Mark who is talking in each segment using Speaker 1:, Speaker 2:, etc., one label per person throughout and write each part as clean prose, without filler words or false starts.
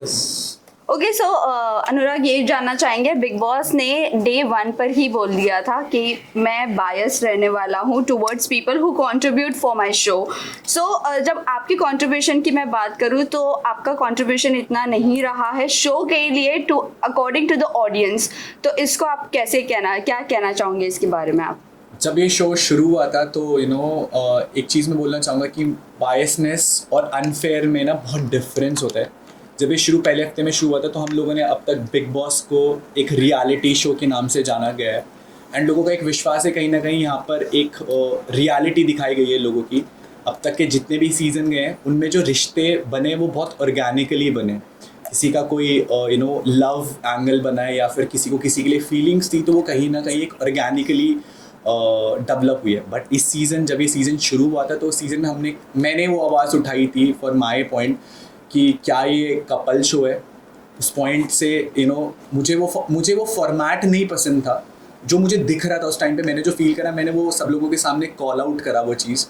Speaker 1: Okay so अनुराग ये जानना चाहेंगे, बिग बॉस ने डे 1 पर ही बोल दिया था कि मैं बायस रहने वाला हूँ towards people who contribute for my show. So जब आपकी कंट्रीब्यूशन की मैं बात करूँ तो आपका कंट्रीब्यूशन इतना नहीं रहा है शो के लिए to according to the audience, तो इसको आप कैसे क्या कहना चाहोगे इसके बारे में आप?
Speaker 2: जब ये शो शुरू हुआ था तो एक चीज़ मैं बोलना चाहूँगा कि बायसनेस और अनफेयर में ना बहुत डिफरेंस होता है। जब ये पहले हफ्ते में शुरू हुआ था तो हम लोगों ने अब तक बिग बॉस को एक रियलिटी शो के नाम से जाना गया है एंड लोगों का एक विश्वास है कहीं ना कहीं यहाँ पर एक रियलिटी दिखाई गई है लोगों की। अब तक के जितने भी सीज़न गए हैं उनमें जो रिश्ते बने वो बहुत ऑर्गेनिकली बने। किसी का कोई लव एंगल बना है या फिर किसी को किसी के लिए फीलिंग्स थी तो वो कहीं ना कहीं एक ऑर्गेनिकली डेवलप हुई है। बट इस सीज़न जब ये सीज़न शुरू हुआ था तो उस सीज़न में मैंने वो आवाज़ उठाई थी फॉर माई पॉइंट कि क्या ये कपल शो है। उस पॉइंट से मुझे वो फॉर्मेट नहीं पसंद था जो मुझे दिख रहा था उस टाइम पे। मैंने जो फील करा मैंने वो सब लोगों के सामने कॉल आउट करा वो चीज़।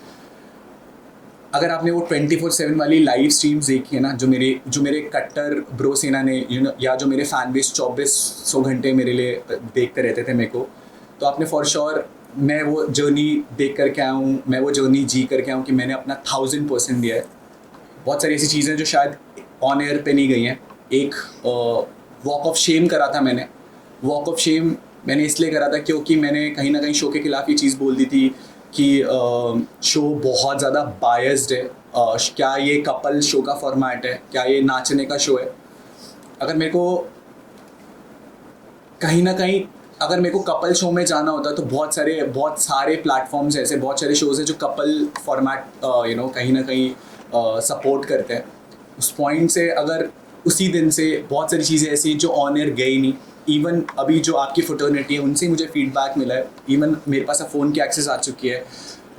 Speaker 2: अगर आपने वो 24/7 वाली लाइव स्ट्रीम्स देखी है ना जो मेरे कट्टर ब्रो सेना ने या जो मेरे फैन बेस 2400 घंटे मेरे लिए देखते रहते थे मेरे को, तो आपने फॉर श्योर मैं वो जर्नी देख करके आया हूँ, मैं वो जर्नी जी करके आया हूँ कि मैंने अपना 1000% दिया है। बहुत सारी ऐसी चीज़ें जो शायद ऑन एयर पे नहीं गई हैं। एक वॉक ऑफ शेम करा था मैंने। वॉक ऑफ शेम मैंने इसलिए करा था क्योंकि मैंने कहीं ना कहीं शो के खिलाफ ये चीज़ बोल दी थी कि शो बहुत ज़्यादा बायस्ड है। क्या ये कपल शो का फॉर्मेट है, क्या ये नाचने का शो है। अगर मेरे को कहीं ना कहीं अगर मेरे को कपल शो में जाना होता तो बहुत सारे प्लेटफॉर्म्स ऐसे बहुत सारे शोज़ हैं जो कपल फॉर्मेट कहीं ना कहीं सपोर्ट करते हैं। उस पॉइंट से अगर उसी दिन से बहुत सारी चीज़ें ऐसी जो ऑन एयर गई नहीं। इवन अभी जो आपकी फ्रेटर्निटी है उनसे मुझे फीडबैक मिला है। इवन मेरे पास अब फ़ोन की एक्सेस आ चुकी है।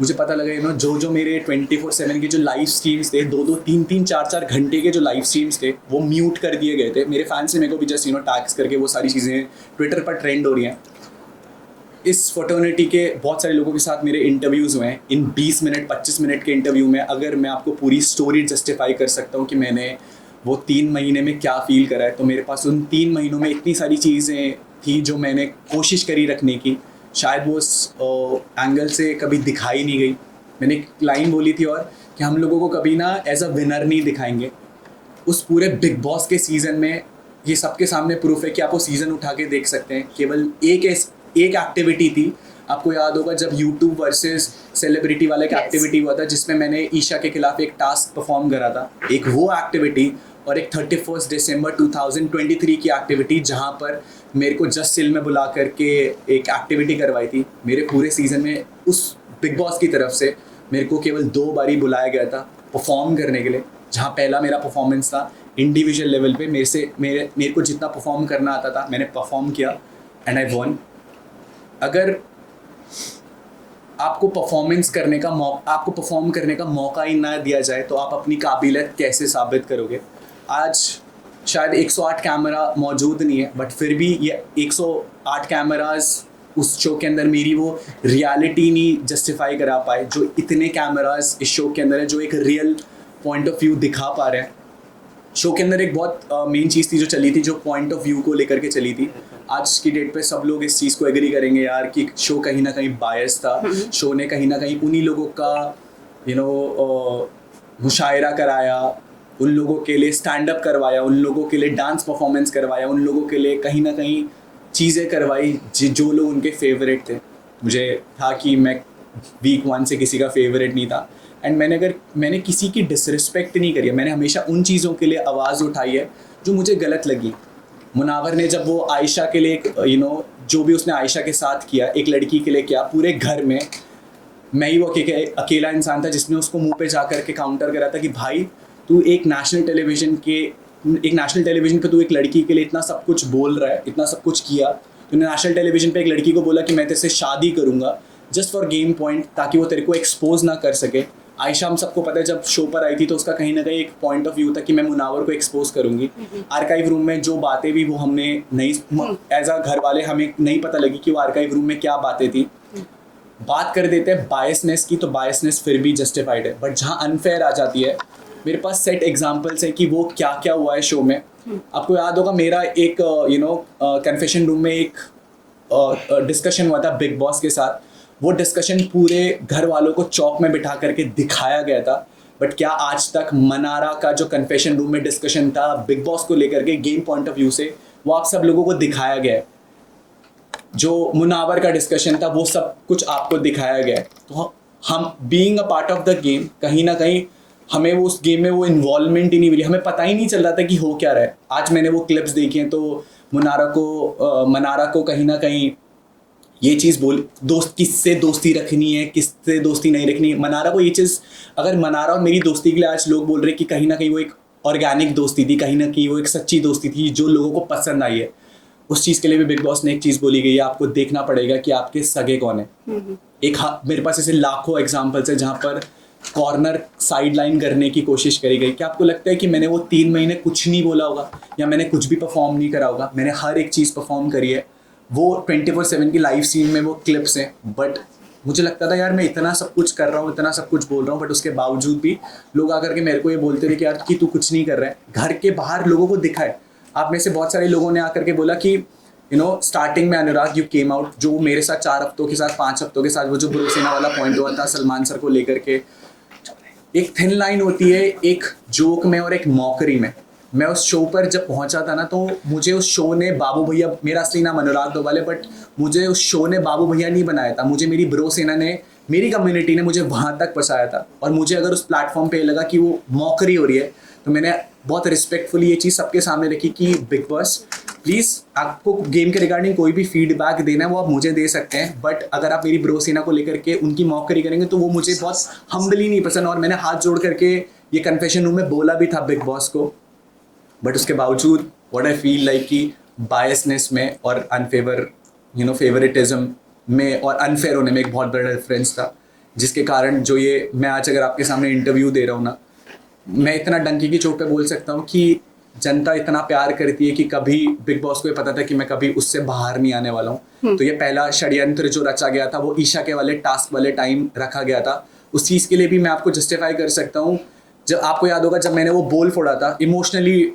Speaker 2: मुझे पता लगा जो मेरे 24/7 के जो लाइव स्ट्रीम्स थे 2-2, 3-3, 4-4 घंटे के जो लाइव स्ट्रीम्स थे वो म्यूट कर दिए गए थे। मेरे फैंस ने मेरे को भी जस्ट टैग्स करके वो सारी चीज़ें ट्विटर पर ट्रेंड हो रही हैं। इस फ्रेटर्निटी के बहुत सारे लोगों के साथ मेरे इंटरव्यूज़ हुए हैं। इन 20 मिनट 25 मिनट के इंटरव्यू में अगर मैं आपको पूरी स्टोरी जस्टिफाई कर सकता हूँ कि मैंने वो 3 महीने में क्या फ़ील करा है, तो मेरे पास उन 3 महीनों में इतनी सारी चीज़ें थी जो मैंने कोशिश करी रखने की। शायद वो उस एंगल से कभी दिखाई नहीं गई। मैंने एक लाइन बोली थी और कि हम लोगों को कभी ना एज अ विनर नहीं दिखाएंगे। उस पूरे बिग बॉस के सीज़न में ये सबके सामने प्रूफ है कि आप वो सीज़न उठा के देख सकते हैं। केवल एक एक्टिविटी थी, आपको याद होगा जब यूट्यूब वर्सेस सेलिब्रिटी वाला एक एक्टिविटी हुआ था जिसमें मैंने ईशा के खिलाफ एक टास्क परफॉर्म करा था। एक वो एक्टिविटी और एक 31 दिसंबर 2023 की एक्टिविटी जहां पर मेरे को जस्ट सिल में बुला करके एक एक्टिविटी करवाई थी। मेरे पूरे सीज़न में उस बिग बॉस की तरफ से मेरे को केवल 2 बारी बुलाया गया था परफॉर्म करने के लिए, जहाँ पहला मेरा परफॉर्मेंस था इंडिविजुअल लेवल पे। मेरे को जितना परफॉर्म करना आता था मैंने परफॉर्म किया एंड आई वॉन। अगर आपको परफॉर्म करने का मौका ही ना दिया जाए तो आप अपनी काबिलियत कैसे साबित करोगे। आज शायद 108 कैमरा मौजूद नहीं है बट फिर भी ये 108 कैमरास उस शो के अंदर मेरी वो रियलिटी नहीं जस्टिफाई करा पाए जो इतने कैमरास इस शो के अंदर है, जो एक रियल पॉइंट ऑफ व्यू दिखा पा रहे हैं। शो के अंदर एक बहुत मेन चीज़ थी जो चली थी, जो पॉइंट ऑफ व्यू को लेकर के चली थी। आज की डेट पे सब लोग इस चीज़ को एग्री करेंगे यार कि शो कहीं ना कहीं बायस था। शो ने कहीं ना कहीं उन्हीं लोगों का मुशायरा कराया, उन लोगों के लिए स्टैंड अप करवाया, उन लोगों के लिए डांस परफॉर्मेंस करवाया, उन लोगों के लिए कहीं ना कहीं चीज़ें करवाई जो लोग उनके फेवरेट थे। मुझे था कि मैं वीक 1 से किसी का फेवरेट नहीं था एंड मैंने किसी की डिसरिस्पेक्ट नहीं करी है। मैंने हमेशा उन चीज़ों के लिए आवाज़ उठाई है जो मुझे गलत लगी। मुनावर ने जब वो आयशा के लिए जो भी उसने आयशा के साथ किया, एक लड़की के लिए किया, पूरे घर में मैं ही वो अकेला इंसान था जिसने उसको मुंह पे जा कर के काउंटर करा था कि भाई तू एक नेशनल टेलीविज़न पे तू एक लड़की के लिए इतना सब कुछ बोल रहा है, इतना सब कुछ किया। तूने नेशनल टेलीविज़न पे एक लड़की को बोला कि मैं तेरे से शादी करूँगा जस्ट फॉर गेम पॉइंट, ताकि वो तेरे को एक्सपोज ना कर सके। आयशा हम सबको पता है जब शो पर आई थी तो उसका कहीं ना कहीं एक पॉइंट ऑफ व्यू था कि मैं मुनावर को एक्सपोज करूंगी। आर्काइव रूम में जो बातें भी वो हमने नहीं एज अ घर वाले हमें नहीं पता लगी कि वो आर्काइव रूम में क्या बातें थी। बात कर देते हैं बायसनेस की तो बायसनेस फिर भी जस्टिफाइड है, बट जहाँ अनफेयर आ जाती है मेरे पास सेट एग्जाम्पल्स हैं कि वो क्या क्या हुआ है शो में आपको याद होगा मेरा एक कन्फेशन रूम में एक डिस्कशन हुआ था बिग बॉस के साथ। वो डिस्कशन पूरे घर वालों को चौक में बिठा करके दिखाया गया था। बट क्या आज तक मनारा का जो कन्फेशन रूम में डिस्कशन था बिग बॉस को लेकर के गेम पॉइंट ऑफ व्यू से, वो आप सब लोगों को दिखाया गया है? जो मुनावर का डिस्कशन था वो सब कुछ आपको दिखाया गया है। तो हम being a part of the game, कहीं ना कहीं हमें वो उस गेम में वो इन्वॉल्वमेंट ही नहीं मिली, हमें पता ही नहीं चल रहा था कि हो क्या रहा है। आज मैंने वो क्लिप्स देखी हैं तो मनारा को कहीं ना कहीं ये चीज़ बोल, दोस्त किससे दोस्ती रखनी है, किससे दोस्ती नहीं रखनी है। मनारा को ये चीज़, अगर मनारा और मेरी दोस्ती के लिए आज लोग बोल रहे हैं कि कहीं ना कहीं वो एक ऑर्गेनिक दोस्ती थी, कहीं ना कहीं वो एक सच्ची दोस्ती थी जो लोगों को पसंद आई है, उस चीज़ के लिए भी बिग बॉस ने एक चीज़ बोली गई है, आपको देखना पड़ेगा कि आपके सगे कौन है। मेरे पास ऐसे लाखों एग्जाम्पल्स है जहाँ पर कॉर्नर साइड लाइन करने की कोशिश करी गई। क्या आपको लगता है कि मैंने वो 3 महीने कुछ नहीं बोला होगा या मैंने कुछ भी परफॉर्म नहीं करा होगा? मैंने हर एक चीज़ परफॉर्म करी है। वो 24/7 की लाइव सीन में वो क्लिप्स हैं, बट मुझे लगता था यार मैं इतना सब कुछ कर रहा हूँ, इतना सब कुछ बोल रहा हूँ, बट उसके बावजूद भी लोग आकर के मेरे को ये बोलते थे कि यार कि तू कुछ नहीं कर रहा है। घर के बाहर लोगों को दिखा है। आप में से बहुत सारे लोगों ने आकर के बोला कि स्टार्टिंग में अनुराग यू केम आउट, जो मेरे साथ 4 हफ्तों के साथ 5 हफ्तों के साथ वो जो ब्रोसेना वाला पॉइंट हुआ था सलमान सर को लेकर के, एक थिन लाइन होती है एक जोक में और एक मॉकरी में। मैं उस शो पर जब पहुंचा था ना, तो मुझे उस शो ने बाबू भैया, मेरा असली नाम अनुराग डोवाल, बट मुझे उस शो ने बाबू भैया नहीं बनाया था। मुझे मेरी ब्रो सेना ने, मेरी कम्युनिटी ने मुझे वहाँ तक पहुँचाया था। और मुझे अगर उस प्लेटफॉर्म पे लगा कि वो मॉकरी हो रही है, तो मैंने बहुत रिस्पेक्टफुली ये चीज़ सबके सामने रखी कि बिग बॉस प्लीज़, आपको गेम के रिगार्डिंग कोई भी फीडबैक देना है वो आप मुझे दे सकते हैं, बट अगर आप मेरी ब्रो सेना को लेकर के उनकी मॉकरी करेंगे तो वो मुझे बहुत हम्बली नहीं पसंद। और मैंने हाथ जोड़ करके ये कन्फेशन रूम में बोला भी था बिग बॉस को, बट उसके बावजूद व्हाट आई फील लाइक कि बायसनेस में और फेवरेटिज्म में और अनफेयर होने में एक बहुत बड़ा डिफरेंस था, जिसके कारण जो ये मैं आज अगर आपके सामने इंटरव्यू दे रहा हूँ ना, मैं इतना डंकी की चोट पे बोल सकता हूँ कि जनता इतना प्यार करती है कि कभी बिग बॉस को ये पता था कि मैं कभी उससे बाहर नहीं आने वाला हूँ। तो ये पहला षड्यंत्र जो रचा गया था वो ईशा के वाले टास्क वाले टाइम रखा गया था। उस चीज़ के लिए भी मैं आपको जस्टिफाई कर सकता हूँ। जब आपको याद होगा जब मैंने वो बोल फोड़ा था, इमोशनली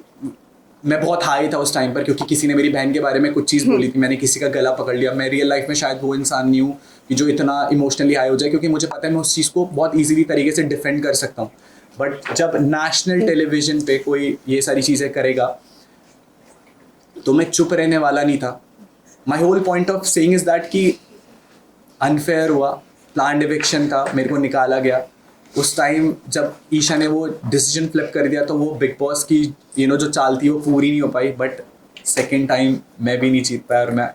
Speaker 2: मैं बहुत हाई था उस टाइम पर, क्योंकि किसी ने मेरी बहन के बारे में कुछ चीज़ बोली थी, मैंने किसी का गला पकड़ लिया। मैं रियल लाइफ में शायद वो इंसान नहीं हूँ कि जो इतना इमोशनली हाई हो जाए, क्योंकि मुझे पता है मैं उस चीज़ को बहुत ईजीली तरीके से डिफेंड कर सकता हूँ। बट जब नेशनल टेलीविजन पे कोई ये सारी चीज़ें करेगा तो मैं चुप रहने वाला नहीं था। My whole point of saying is that कि अनफेयर हुआ, प्लान्ड इविक्शन था, मेरे को निकाला गया। उस टाइम जब ईशा ने वो डिसीजन फ्लिप कर दिया तो वो बिग बॉस की जो चाल थी वो पूरी नहीं हो पाई। बट सेकेंड टाइम मैं भी नहीं जीत पाया और मैं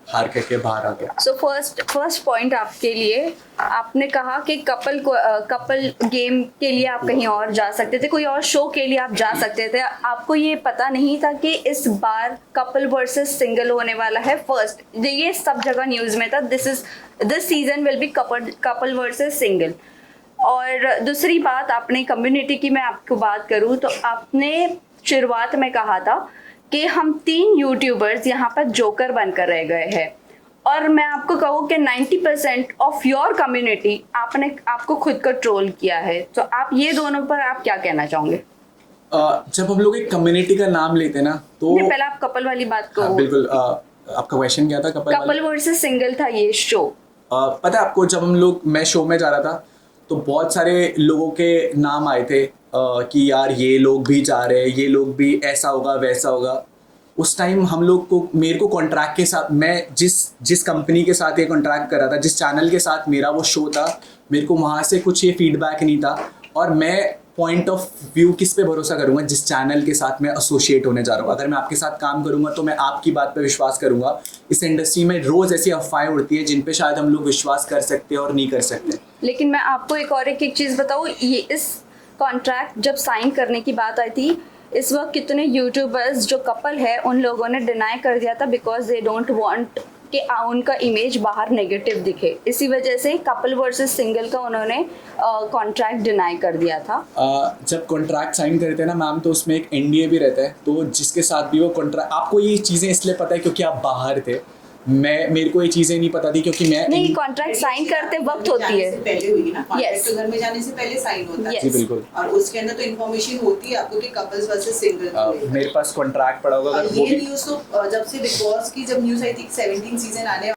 Speaker 2: हार करके बाहर आ गया।
Speaker 1: सो फर्स्ट पॉइंट आपके लिए, आपने कहा कि कपल गेम के लिए आप कहीं और जा सकते थे, कोई और शो के लिए आप जा सकते थे। आपको ये पता नहीं था कि इस बार कपल वर्सेस सिंगल होने वाला है। फर्स्ट ये सब जगह न्यूज़ में था, this season will be couple versus single. और दूसरी बात, आपने कम्युनिटी की मैं आपको बात करूँ तो आपने शुरुआत में कहा था कि हम 3 यूट्यूबर्स यहाँ पर जोकर बनकर रह गए हैं। और मैं आपको कहूँ कि 90% ऑफ योर कम्युनिटी आपको खुद को ट्रोल किया है। तो आप ये दोनों पर आप क्या कहना चाहोगे?
Speaker 2: जब हम लोग एक कम्युनिटी का नाम लेते हैं ना, तो
Speaker 1: पहले आप कपल वाली बात को।
Speaker 2: बिल्कुल। आपका क्वेश्चन क्या था?
Speaker 1: कपल वर्सेस सिंगल था ये शो।
Speaker 2: पता है आपको, जब मैं शो में जा रहा था तो बहुत सारे लोगों के नाम आए थे कि यार ये लोग भी जा रहे हैं, ये लोग भी ऐसा होगा वैसा होगा। उस टाइम हम लोग को, मेरे को कॉन्ट्रैक्ट के साथ, मैं जिस कंपनी के साथ ये कॉन्ट्रैक्ट कर रहा था, जिस चैनल के साथ मेरा वो शो था, मेरे को वहाँ से कुछ ये फीडबैक नहीं था। और मैं पॉइंट ऑफ व्यू किस पे भरोसा करूँगा? जिस चैनल के साथ मैं एसोसिएट होने जा रहा हूँ। अगर मैं आपके साथ काम करूँगा तो मैं आपकी बात पे विश्वास करूँगा। इस इंडस्ट्री में रोज़ ऐसी अफवाहें उड़ती है जिन पे शायद हम लोग विश्वास कर सकते हैं और नहीं कर सकते।
Speaker 1: लेकिन मैं आपको एक चीज़ बताऊँ, ये इस कॉन्ट्रैक्ट जब साइन करने की बात आई थी, इस वक्त कितने यूट्यूबर्स जो कपल है उन लोगों ने डिनाई कर दिया था बिकॉज दे डोंट वांट कि उनका इमेज बाहर नेगेटिव दिखे। इसी वजह से कपल वर्सेस सिंगल का उन्होंने कॉन्ट्रैक्ट डिनाई कर दिया था।
Speaker 2: जब कॉन्ट्रैक्ट साइन करते हैं ना मैम, तो उसमें एक NDA भी रहता है। तो जिसके साथ भी वो कॉन्ट्रैक्ट, आपको ये चीज़ें इसलिए पता है क्योंकि आप बाहर थे। मेरे को ये चीज़ें नहीं पता थी क्योंकि मैं
Speaker 1: नहीं, कॉन्ट्रैक्ट साइन करते वक्त होती है।
Speaker 3: पहले हुई ना,
Speaker 1: Yes.
Speaker 3: कॉन्ट्रैक्ट तो घर में जाने से पहले साइन होता है।
Speaker 1: Yes.
Speaker 2: जी बिल्कुल।
Speaker 3: और उसके अंदर तो इन्फॉर्मेशन होती है आपको कि कपल्स वर्सेस सिंगल।
Speaker 2: मेरे पास कॉन्ट्रैक्ट पड़ा होगा
Speaker 3: और
Speaker 2: अगर वो
Speaker 3: ये
Speaker 2: भी
Speaker 3: न्यूज़ तो जब से बिग बॉस की जब न्यूज़ आई थी 17 सीजन आने